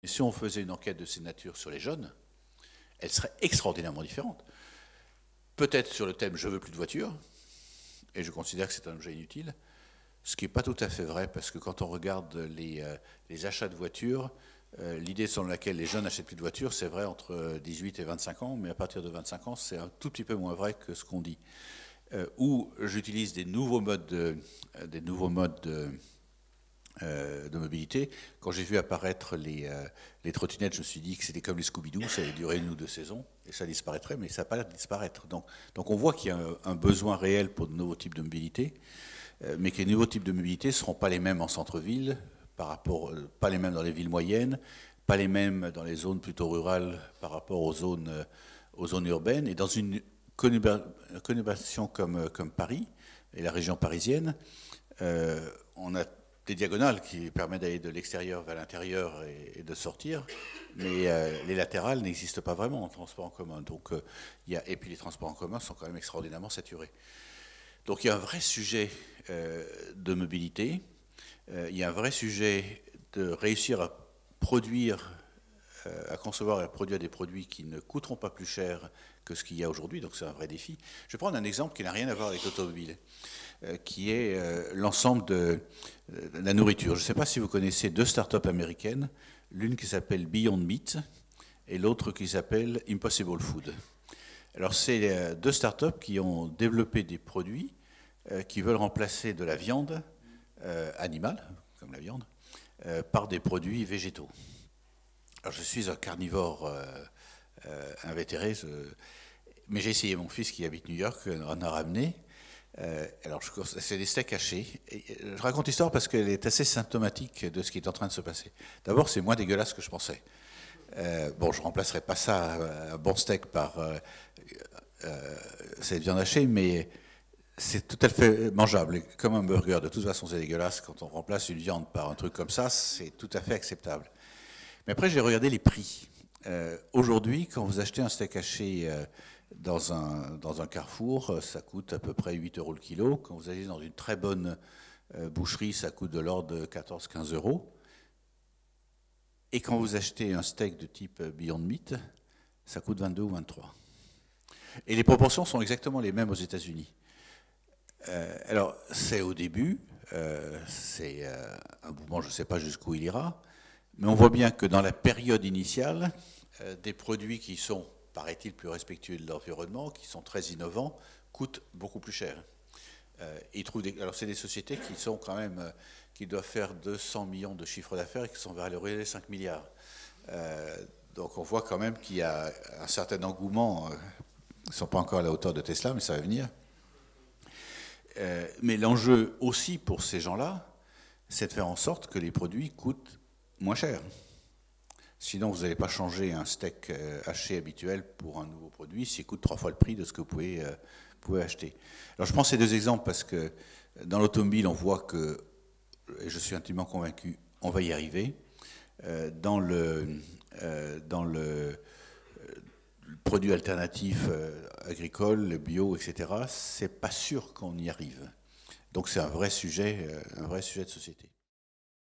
Et si on faisait une enquête de cette nature sur les jeunes, elle serait extraordinairement différente. Peut-être sur le thème « je veux plus de voitures », et je considère que c'est un objet inutile, ce qui n'est pas tout à fait vrai, parce que quand on regarde les achats de voitures, l'idée selon laquelle les jeunes n'achètent plus de voitures, c'est vrai entre 18 et 25 ans, mais à partir de 25 ans, c'est un tout petit peu moins vrai que ce qu'on dit. Où j'utilise des nouveaux modes de mobilité. Quand j'ai vu apparaître les trottinettes, je me suis dit que c'était comme les Scooby-Doo, ça allait durer 1 ou 2 saisons, et ça disparaîtrait, mais ça n'a pas l'air de disparaître. Donc on voit qu'il y a un besoin réel pour de nouveaux types de mobilité, mais que les nouveaux types de mobilité ne seront pas les mêmes en centre-ville, pas les mêmes dans les villes moyennes, pas les mêmes dans les zones plutôt rurales par rapport aux zones urbaines, et dans une conurbation comme Paris, et la région parisienne, on a des diagonales qui permettent d'aller de l'extérieur vers l'intérieur et de sortir, mais les latérales n'existent pas vraiment en transport en commun. Donc, et puis les transports en commun sont quand même extraordinairement saturés. Donc il y a un vrai sujet de mobilité, il y a un vrai sujet de réussir à produire, à concevoir et à produire des produits qui ne coûteront pas plus cher que ce qu'il y a aujourd'hui, donc c'est un vrai défi. Je vais prendre un exemple qui n'a rien à voir avec l'automobile, qui est l'ensemble de la nourriture. Je ne sais pas si vous connaissez 2 startups américaines, l'une qui s'appelle Beyond Meat et l'autre qui s'appelle Impossible Food. Alors c'est 2 startups qui ont développé des produits qui veulent remplacer de la viande animale, comme la viande, par des produits végétaux. Alors je suis un carnivore invétéré, mais j'ai essayé. Mon fils qui habite New York en a ramené. Alors c'est des steaks hachés. Et je raconte l'histoire parce qu'elle est assez symptomatique de ce qui est en train de se passer. D'abord, c'est moins dégueulasse que je pensais. Bon, je ne remplacerai pas ça, un bon steak, par cette viande hachée, mais c'est tout à fait mangeable. Et comme un burger, de toute façon, c'est dégueulasse. Quand on remplace une viande par un truc comme ça, c'est tout à fait acceptable. Mais après, j'ai regardé les prix. Aujourd'hui, quand vous achetez un steak haché dans un carrefour, ça coûte à peu près 8 € le kilo. Quand vous allez dans une très bonne boucherie, ça coûte de l'ordre de 14-15 €. Et quand vous achetez un steak de type Beyond Meat, ça coûte 22 ou 23. Et les proportions sont exactement les mêmes aux États-Unis. Alors, c'est au début, c'est un mouvement, je ne sais pas jusqu'où il ira, mais on voit bien que dans la période initiale, des produits qui sont, paraît-il, plus respectueux de l'environnement, qui sont très innovants, coûtent beaucoup plus cher. Alors c'est des sociétés qui sont quand même, qui doivent faire 200 millions de chiffre d'affaires et qui sont valorisées les 5 milliards. Donc on voit quand même qu'il y a un certain engouement, ils ne sont pas encore à la hauteur de Tesla, mais ça va venir. Mais l'enjeu aussi pour ces gens-là, c'est de faire en sorte que les produits coûtent moins cher. Sinon, vous n'allez pas changer un steak haché habituel pour un nouveau produit s'il coûte 3 fois le prix de ce que vous pouvez acheter. Alors je prends ces 2 exemples parce que dans l'automobile, on voit que, et je suis intimement convaincu, on va y arriver. Dans le produit alternatif agricole, le bio, etc., c'est pas sûr qu'on y arrive. Donc c'est un vrai sujet de société.